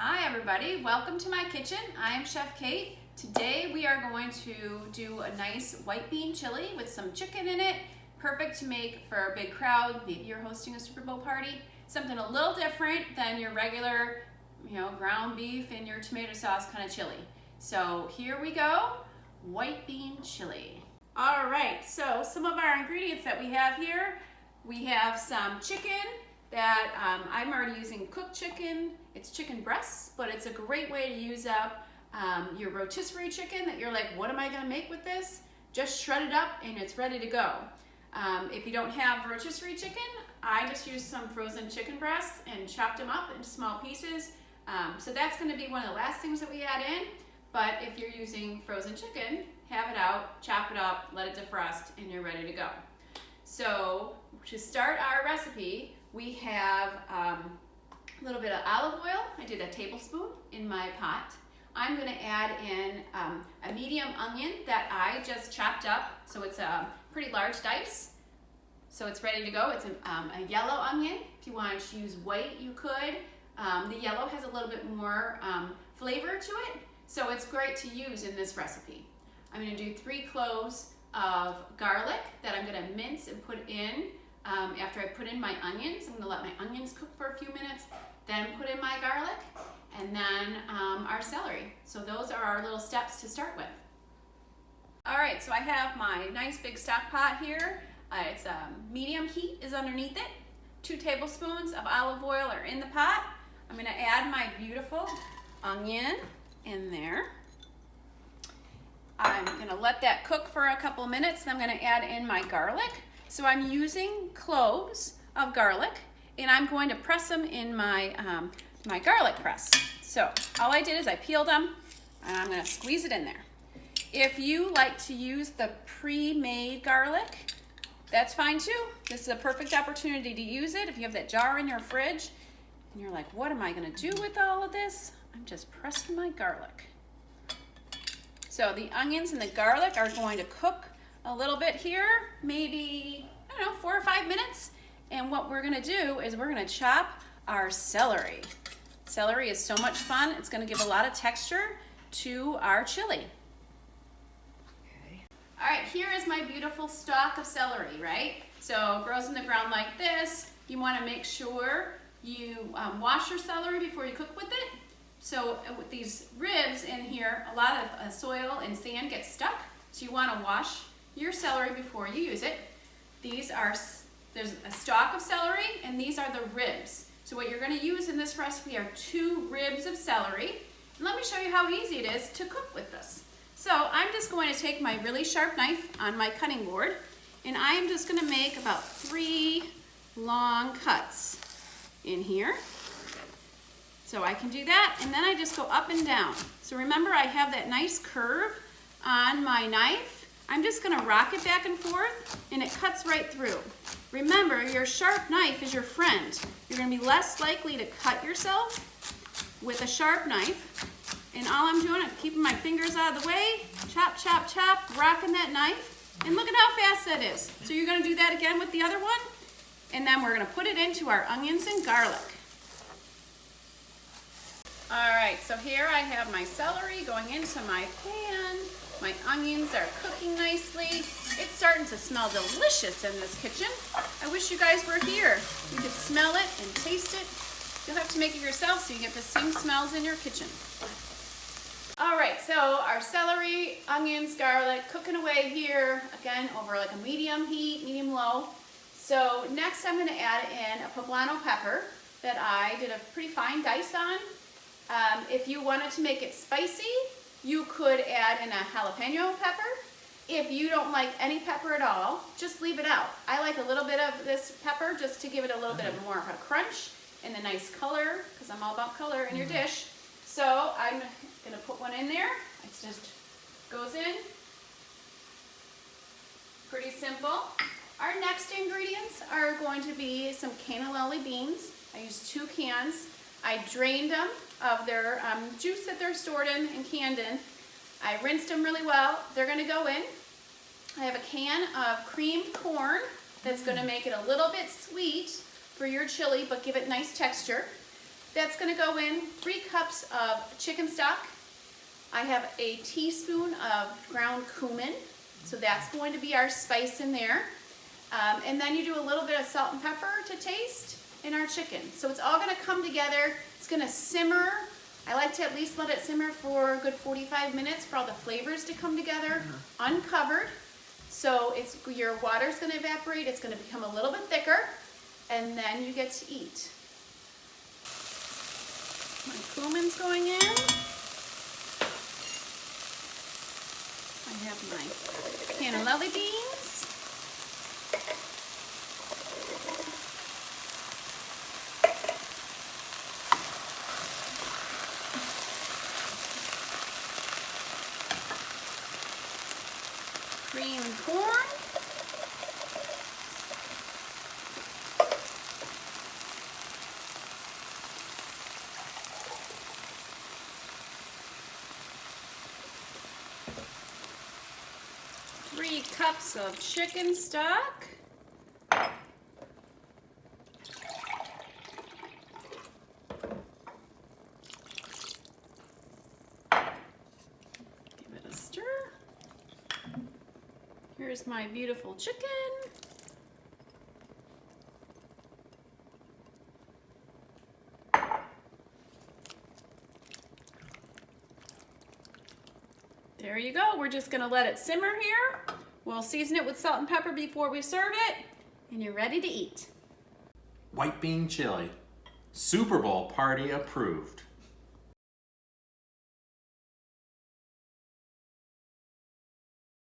Hi everybody, welcome to my kitchen. I am Chef Kate. Today we are going to do a nice white bean chili with some chicken in it. Perfect to make for a big crowd. Maybe you're hosting a Super Bowl party. Something a little different than your regular, ground beef and your tomato sauce kind of chili. So here we go, white bean chili. All right, so some of our ingredients that we have here, we have some chicken that I'm already using cooked chicken. It's chicken breasts, but it's a great way to use up your rotisserie chicken that you're like, what am I gonna make with this? Just shred it up and it's ready to go. If you don't have rotisserie chicken, I just used some frozen chicken breasts and chopped them up into small pieces. So that's gonna be one of the last things that we add in. But if you're using frozen chicken, have it out, chop it up, let it defrost, and you're ready to go. So to start our recipe, we have a little bit of olive oil. I did a tablespoon in my pot. I'm going to add in a medium onion that I just chopped up. So it's a pretty large dice. So it's ready to go. It's a yellow onion. If you want to use white, you could. The yellow has a little bit more flavor to it. So it's great to use in this recipe. I'm going to do 3 cloves of garlic that I'm going to mince and put in. After I put in my onions, I'm going to let my onions cook for a few minutes, then put in my garlic, and then our celery. So those are our little steps to start with. All right, so I have my nice big stock pot here. It's medium heat is underneath it. 2 tablespoons of olive oil are in the pot. I'm going to add my beautiful onion in there. I'm going to let that cook for a couple of minutes, and I'm going to add in my garlic. So I'm using cloves of garlic, and I'm going to press them in my, my garlic press. So all I did is I peeled them, and I'm going to squeeze it in there. If you like to use the pre-made garlic, that's fine too. This is a perfect opportunity to use it. If you have that jar in your fridge, and you're like, what am I going to do with all of this? I'm just pressing my garlic. So the onions and the garlic are going to cook a little bit here, maybe, 4 or 5 minutes. And what we're gonna do is we're gonna chop our celery. Celery is so much fun. It's gonna give a lot of texture to our chili. Okay. All right, here is my beautiful stalk of celery, right? So it grows in the ground like this. You wanna make sure you wash your celery before you cook with it. So with these ribs in here, a lot of soil and sand gets stuck. So you wanna wash your celery before you use it. There's a stalk of celery, and these are the ribs. So what you're going to use in this recipe are 2 ribs of celery. And let me show you how easy it is to cook with this. So I'm just going to take my really sharp knife on my cutting board, and I'm just going to make about 3 long cuts in here. So I can do that, and then I just go up and down. So remember, I have that nice curve on my knife. I'm just gonna rock it back and forth, and it cuts right through. Remember, your sharp knife is your friend. You're gonna be less likely to cut yourself with a sharp knife. And all I'm doing is keeping my fingers out of the way, chop, chop, chop, rocking that knife, and look at how fast that is. So you're gonna do that again with the other one, and then we're gonna put it into our onions and garlic. All right, so here I have my celery going into my pan. My onions are cooking nicely. It's starting to smell delicious in this kitchen. I wish you guys were here. You could smell it and taste it. You'll have to make it yourself so you get the same smells in your kitchen. All right, so our celery, onions, garlic, cooking away here, again, over like a medium heat, medium low. So next I'm gonna add in a poblano pepper that I did a pretty fine dice on. If you wanted to make it spicy, you could add in a jalapeno pepper. If you don't like any pepper at all, just leave it out. I like a little bit of this pepper just to give it a little bit of more of a crunch and a nice color, because I'm all about color in your dish. So I'm gonna put one in there. It just goes in. Pretty simple. Our next ingredients are going to be some cannellini beans. I used 2 cans. I drained them of their juice that they're stored in and canned in. I rinsed them really well. They're going to go in. I have a can of creamed corn that's going to make it a little bit sweet for your chili, but give it nice texture. That's going to go in 3 cups of chicken stock. I have a teaspoon of ground cumin, so that's going to be our spice in there. And then you do a little bit of salt and pepper to taste in our chicken. So it's all going to come together. It's going to simmer. I like to at least let it simmer for a good 45 minutes for all the flavors to come together, uncovered. So your water's going to evaporate. It's going to become a little bit thicker, and then you get to eat. My cumin's going in. I have my cannellini beans. Green corn. Three cups of chicken stock. Give it a stir. Here's my beautiful chicken. There you go. We're just going to let it simmer here. We'll season it with salt and pepper before we serve it, and you're ready to eat. White bean chili. Super Bowl party approved.